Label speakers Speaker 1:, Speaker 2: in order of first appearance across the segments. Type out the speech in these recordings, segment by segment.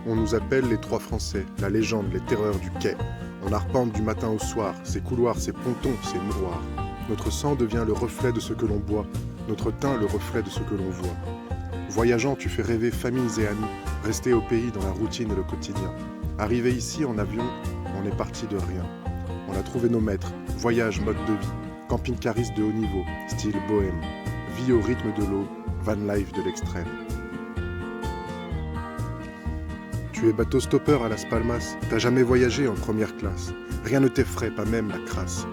Speaker 1: On nous appelle les trois Français, la légende, les terreurs du quai. On arpente du matin au soir, ces couloirs, ces pontons, ces mouroirs. Notre sang devient le reflet de ce que l'on boit, notre teint le reflet de ce que l'on voit. Voyageant, tu fais rêver familles et amis, rester au pays dans la routine et le quotidien. Arrivé ici en avion, on est parti de rien. On a trouvé nos maîtres, voyage, mode de vie, camping-cariste de haut niveau, style bohème, vie au rythme de l'eau, van life de l'extrême. Tu es bateau-stoppeur à Las Palmas, t'as jamais voyagé en première classe. Rien ne t'effraie, pas même la crasse.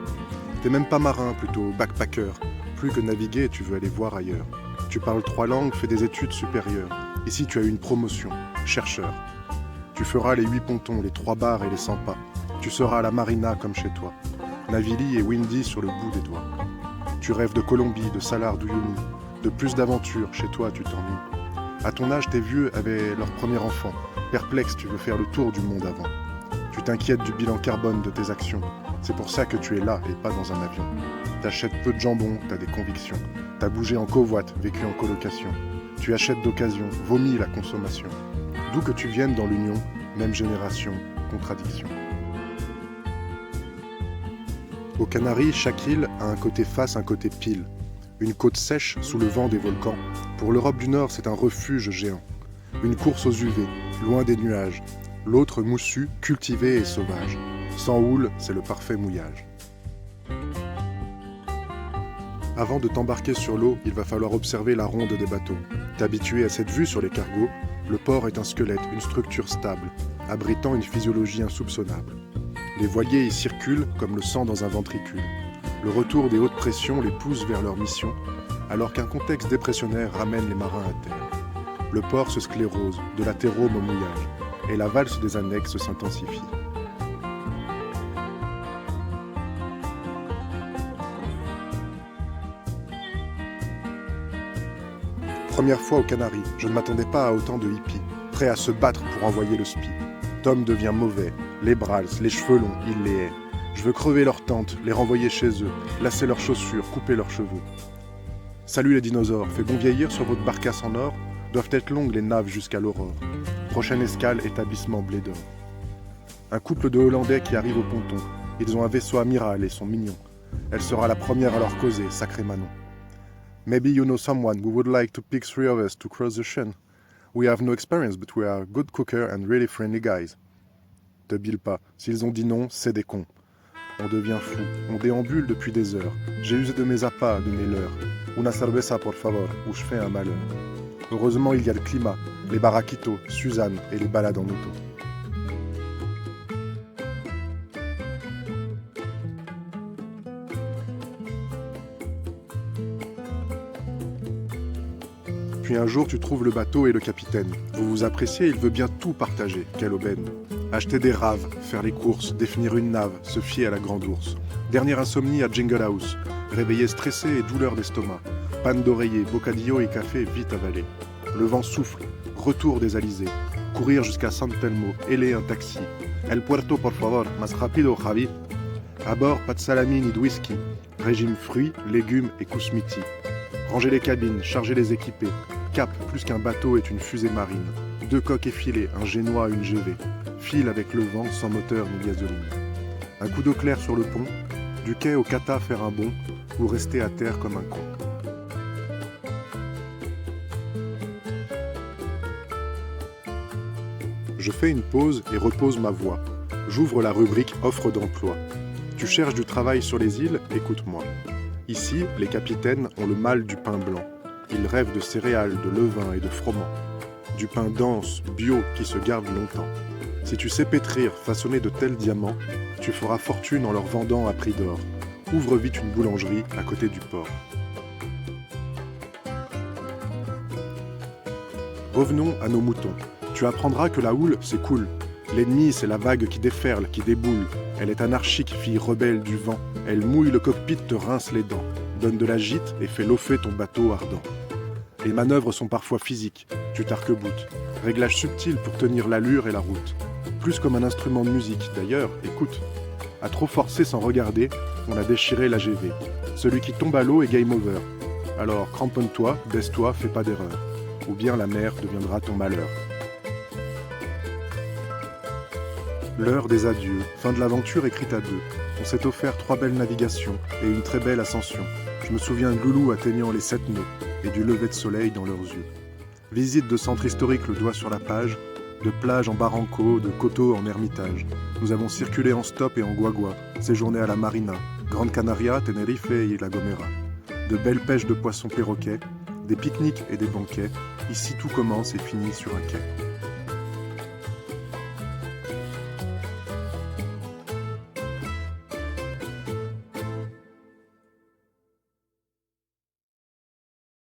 Speaker 1: T'es même pas marin, plutôt backpacker. Plus que naviguer, tu veux aller voir ailleurs. Tu parles 3 langues, fais des études supérieures. Ici, tu as eu une promotion, chercheur. Tu feras les 8 pontons, les 3 bars et les 100 pas. Tu seras à la marina comme chez toi. Navili et windy sur le bout des doigts. Tu rêves de Colombie, de Salar d'Uyuni, de plus d'aventures, chez toi tu t'ennuies. À ton âge, tes vieux avaient leur premier enfant. Perplexe, tu veux faire le tour du monde avant. Tu t'inquiètes du bilan carbone de tes actions. C'est pour ça que tu es là et pas dans un avion. T'achètes peu de jambon, t'as des convictions. T'as bougé en covoite, vécu en colocation. Tu achètes d'occasion, vomis la consommation. D'où que tu viennes dans l'union, même génération, contradiction. Aux Canaries, chaque île a un côté face, un côté pile. Une côte sèche sous le vent des volcans. Pour l'Europe du Nord, c'est un refuge géant. Une course aux UV, loin des nuages. L'autre moussu, cultivé et sauvage. Sans houle, c'est le parfait mouillage. Avant de t'embarquer sur l'eau, il va falloir observer la ronde des bateaux. T'habituer à cette vue sur les cargos, le port est un squelette, une structure stable, abritant une physiologie insoupçonnable. Les voiliers y circulent comme le sang dans un ventricule. Le retour des hautes pressions les pousse vers leur mission, alors qu'un contexte dépressionnaire ramène les marins à terre. Le port se sclérose, de l'athérome au mouillage, et la valse des annexes s'intensifie. Première fois aux Canaries, je ne m'attendais pas à autant de hippies, prêts à se battre pour envoyer le spi. Tom devient mauvais, les brals, les cheveux longs, il les hait. Je veux crever leurs tentes, les renvoyer chez eux, lasser leurs chaussures, couper leurs cheveux. Salut les dinosaures, fait bon vieillir sur votre barcasse en or, doivent être longues les naves jusqu'à l'aurore. Prochaine escale, établissement blé d'or. Un couple de Hollandais qui arrive au ponton. Ils ont un vaisseau amiral et sont mignons. Elle sera la première à leur causer, sacré Manon. Maybe you know someone who would like to pick 3 of us to cross the Seine. We have no experience, but we are good cooker and really friendly guys. Te bile pas, s'ils ont dit non, c'est des cons. On devient fou, on déambule depuis des heures. J'ai usé de mes appâts, de mes leurs. Una cerveza por favor, ou je fais un malheur. Heureusement, il y a le climat, les baraquitos, Suzanne et les balades en auto. Puis un jour, tu trouves le bateau et le capitaine. Vous vous appréciez, il veut bien tout partager. Quelle aubaine. Acheter des raves, faire les courses, définir une nave, se fier à la grande ours. Dernière insomnie à Jingle House. Réveillé stressé et douleur d'estomac. Panne d'oreiller, bocadillo et café vite avalé. Le vent souffle, retour des alizés. Courir jusqu'à San Telmo, héler un taxi. El puerto por favor, más rápido, Javi. À bord, pas de salami ni de whisky. Régime fruits, légumes et kousmiti. Ranger les cabines, charger les équipés. Cap, plus qu'un bateau, est une fusée marine. 2 coques effilées, un génois, une GV. File avec le vent, sans moteur ni gasoline. Un coup d'eau claire sur le pont. Du quai au kata faire un bond, ou rester à terre comme un con. Je fais une pause et repose ma voix. J'ouvre la rubrique offre d'emploi. Tu cherches du travail sur les îles, écoute-moi. Ici, les capitaines ont le mal du pain blanc. Ils rêvent de céréales, de levain et de froment. Du pain dense, bio, qui se garde longtemps. Si tu sais pétrir, façonner de tels diamants, tu feras fortune en leur vendant à prix d'or. Ouvre vite une boulangerie à côté du port. Revenons à nos moutons. Tu apprendras que la houle, c'est cool. L'ennemi, c'est la vague qui déferle, qui déboule. Elle est anarchique, fille rebelle du vent. Elle mouille le cockpit, te rince les dents. Donne de la gîte et fait lofer ton bateau ardent. Les manœuvres sont parfois physiques. Tu t'arc-boutes. Réglage subtil pour tenir l'allure et la route. Plus comme un instrument de musique. D'ailleurs, écoute. À trop forcer sans regarder, on a déchiré la GV. Celui qui tombe à l'eau est game over. Alors cramponne-toi, baisse-toi, fais pas d'erreur. Ou bien la mer deviendra ton malheur. L'heure des adieux, fin de l'aventure écrite à deux. On s'est offert 3 belles navigations et une très belle ascension. Je me souviens de Loulou atteignant les 7 nœuds et du lever de soleil dans leurs yeux. Visite de centre historique le doigt sur la page, de plage en barranco, de coteaux en ermitage. Nous avons circulé en stop et en guagua, séjourné à la Marina, Grande Canaria, Tenerife et La Gomera. De belles pêches de poissons perroquets, des pique-niques et des banquets, ici tout commence et finit sur un quai.